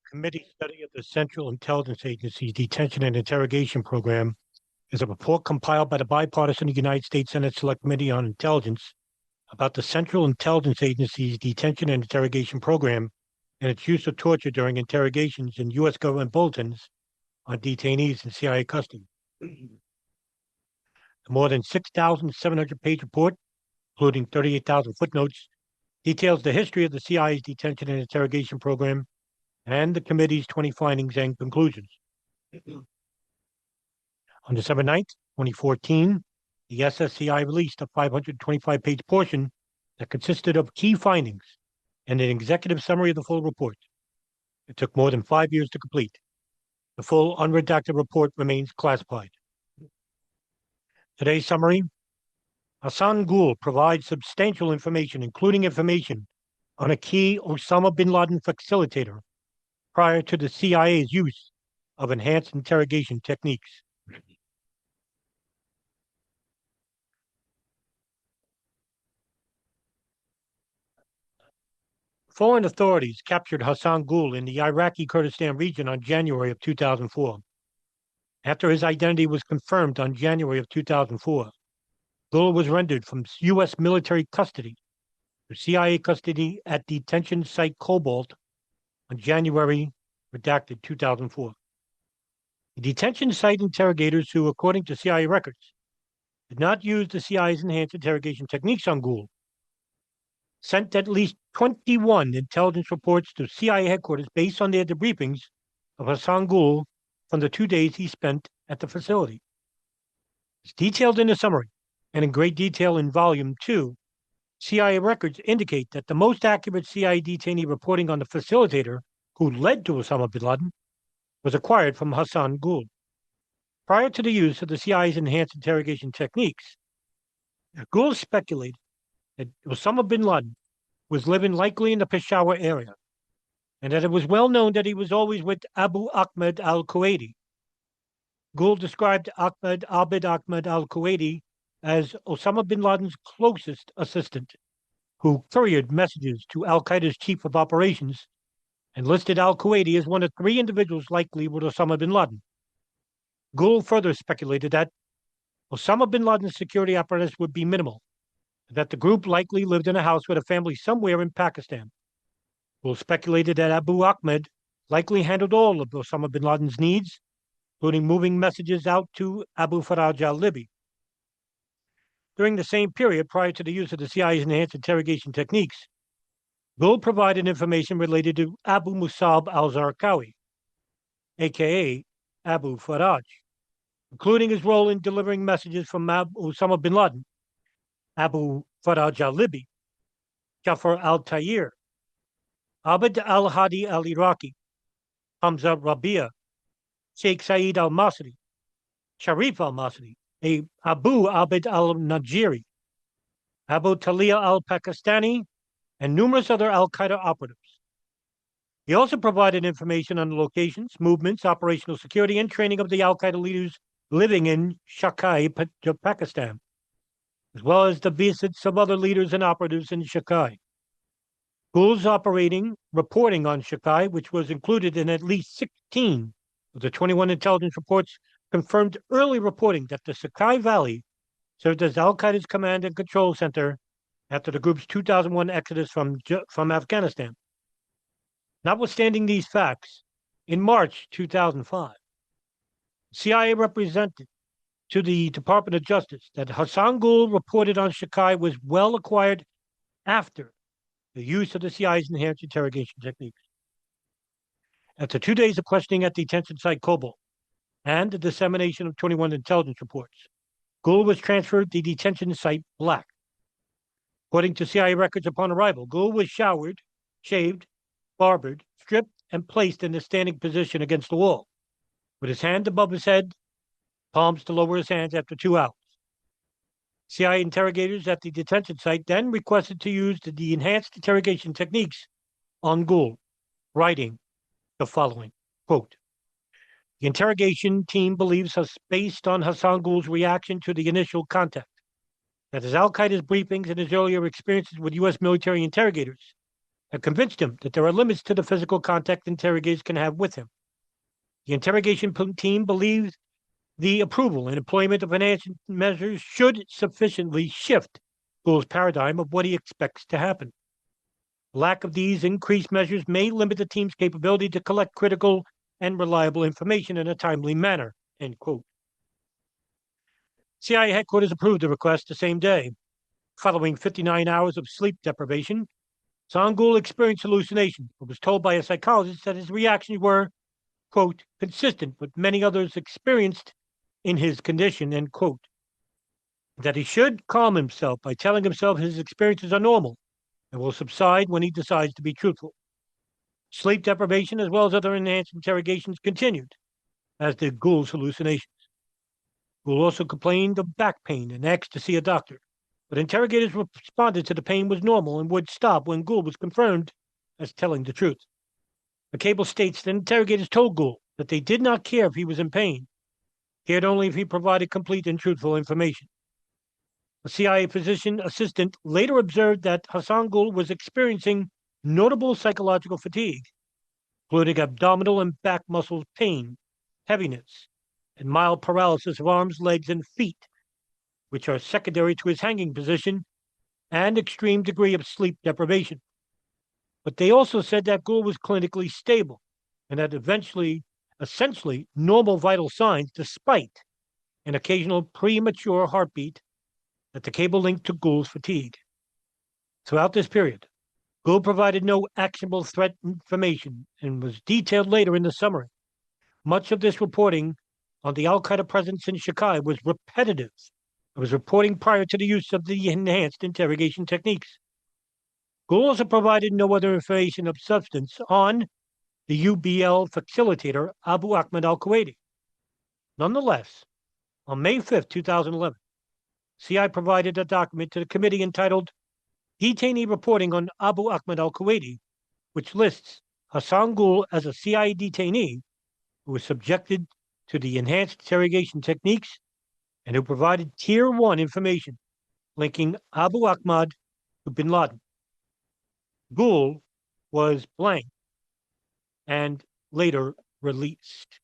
Committee study of the Central Intelligence Agency's Detention and Interrogation Program is a report compiled by the bipartisan United States Senate Select Committee on Intelligence about the Central Intelligence Agency's Detention and Interrogation Program and its use of torture during interrogations in U.S. government bulletins on detainees in CIA custody. The more than 6,700-page report, including 38,000 footnotes, details the history of the CIA's Detention and Interrogation Program and the committee's 20 findings and conclusions. On December 9th, 2014, the SSCI released a 525-page portion that consisted of key findings and an executive summary of the full report. It took more than 5 years to complete. The full unredacted report remains classified. Today's summary: Hassan Ghul provides substantial information, including information on a key Osama bin Laden facilitator prior to the CIA's use of enhanced interrogation techniques. Foreign authorities captured Hassan Ghul in the Iraqi Kurdistan region on January of 2004. After his identity was confirmed on January of 2004, Ghul was rendered from U.S. military custody to CIA custody at detention site Cobalt on January, redacted, 2004. The detention site interrogators who, according to CIA records, did not use the CIA's enhanced interrogation techniques on Ghul, sent at least 21 intelligence reports to CIA headquarters based on their debriefings of Hassan Ghul from the 2 days he spent at the facility. It's detailed in the summary and in great detail in Volume 2. CIA records indicate that the most accurate CIA detainee reporting on the facilitator who led to Osama bin Laden was acquired from Hassan Ghul. Prior to the use of the CIA's enhanced interrogation techniques, Ghul speculated that Osama bin Laden was living likely in the Peshawar area, and that it was well known that he was always with Abu Ahmed al-Qaeda. Ghul described Abd Ahmed al-Qaeda as Osama bin Laden's closest assistant, who couriered messages to al-Qaeda's chief of operations and listed al-Qaeda as one of 3 individuals likely with Osama bin Laden. Ghul further speculated that Osama bin Laden's security apparatus would be minimal, and that the group likely lived in a house with a family somewhere in Pakistan. Ghul speculated that Abu Ahmed likely handled all of Osama bin Laden's needs, including moving messages out to Abu Faraj al-Libi. During the same period prior to the use of the CIA's enhanced interrogation techniques, Ghul provided information related to Abu Musab al-Zarqawi, a.k.a. Abu Faraj, including his role in delivering messages from Osama bin Laden, Abu Faraj al-Libi, Jafar al-Tayyir, Abd al-Hadi al-Iraqi, Hamza Rabia, Sheikh Saeed al-Masri, Sharif al-Masri, Abu Abd al-Najiri, Abu Talia al-Pakistani, and numerous other al-Qaeda operatives. He also provided information on the locations, movements, operational security, and training of the al-Qaeda leaders living in Shakai, Pakistan, as well as the visits of other leaders and operatives in Shakai. Ghul's reporting on Shakai, which was included in at least 16 of the 21 intelligence reports, confirmed early reporting that the Shakai Valley served as al-Qaeda's command and control center after the group's 2001 exodus from Afghanistan. Notwithstanding these facts, in March 2005, CIA represented to the Department of Justice that Hassan Ghul reported on Shakai was well acquired after the use of the CIA's enhanced interrogation techniques. After 2 days of questioning at detention site Cobalt and the dissemination of 21 intelligence reports, Ghul was transferred to detention site Black. According to CIA records, upon arrival, Ghul was showered, shaved, barbered, stripped, and placed in a standing position against the wall, with his hand above his head, palms to lower his hands after 2 hours. CIA interrogators at the detention site then requested to use the enhanced interrogation techniques on Ghul, writing the following, quote, "The interrogation team believes us based on Hassan Ghul's reaction to the initial contact, that his al-Qaeda's briefings and his earlier experiences with U.S. military interrogators and convinced him that there are limits to the physical contact interrogators can have with him. The interrogation team believes the approval and employment of enhancement measures should sufficiently shift Ghul's paradigm of what he expects to happen. Lack of these increased measures may limit the team's capability to collect critical and reliable information in a timely manner, end quote. CIA headquarters approved the request the same day. Following 59 hours of sleep deprivation, Hassan Ghul experienced hallucinations, but was told by a psychologist that his reactions were, quote, consistent with many others experienced in his condition, end quote. That he should calm himself by telling himself his experiences are normal and will subside when he decides to be truthful. Sleep deprivation, as well as other enhanced interrogations, continued, as did Ghul's hallucinations. Ghul also complained of back pain and asked to see a doctor, but interrogators responded to the pain was normal and would stop when Ghul was confirmed as telling the truth. The cable states that interrogators told Ghul that they did not care if he was in pain, cared only if he provided complete and truthful information. A CIA physician assistant later observed that Hassan Ghul was experiencing notable psychological fatigue, including abdominal and back muscle pain, heaviness, and mild paralysis of arms, legs, and feet, which are secondary to his hanging position and extreme degree of sleep deprivation. But they also said that Ghul was clinically stable and had essentially normal vital signs despite an occasional premature heartbeat that the cable linked to Ghul's fatigue. Throughout this period, Ghul provided no actionable threat information and was detailed later in the summary. Much of this reporting on the al-Qaeda presence in Shikai was repetitive. It was reporting prior to the use of the enhanced interrogation techniques. Ghul also provided no other information of substance on the UBL Facilitator Abu Ahmed al-Qaeda. Nonetheless, on May 5, 2011, CI provided a document to the committee entitled Detainee Reporting on Abu Ahmed al-Qaeda, which lists Hassan Ghul as a CIA detainee who was subjected to the enhanced interrogation techniques and who provided Tier 1 information linking Abu Ahmed to bin Laden. Ghul was blanked and later released.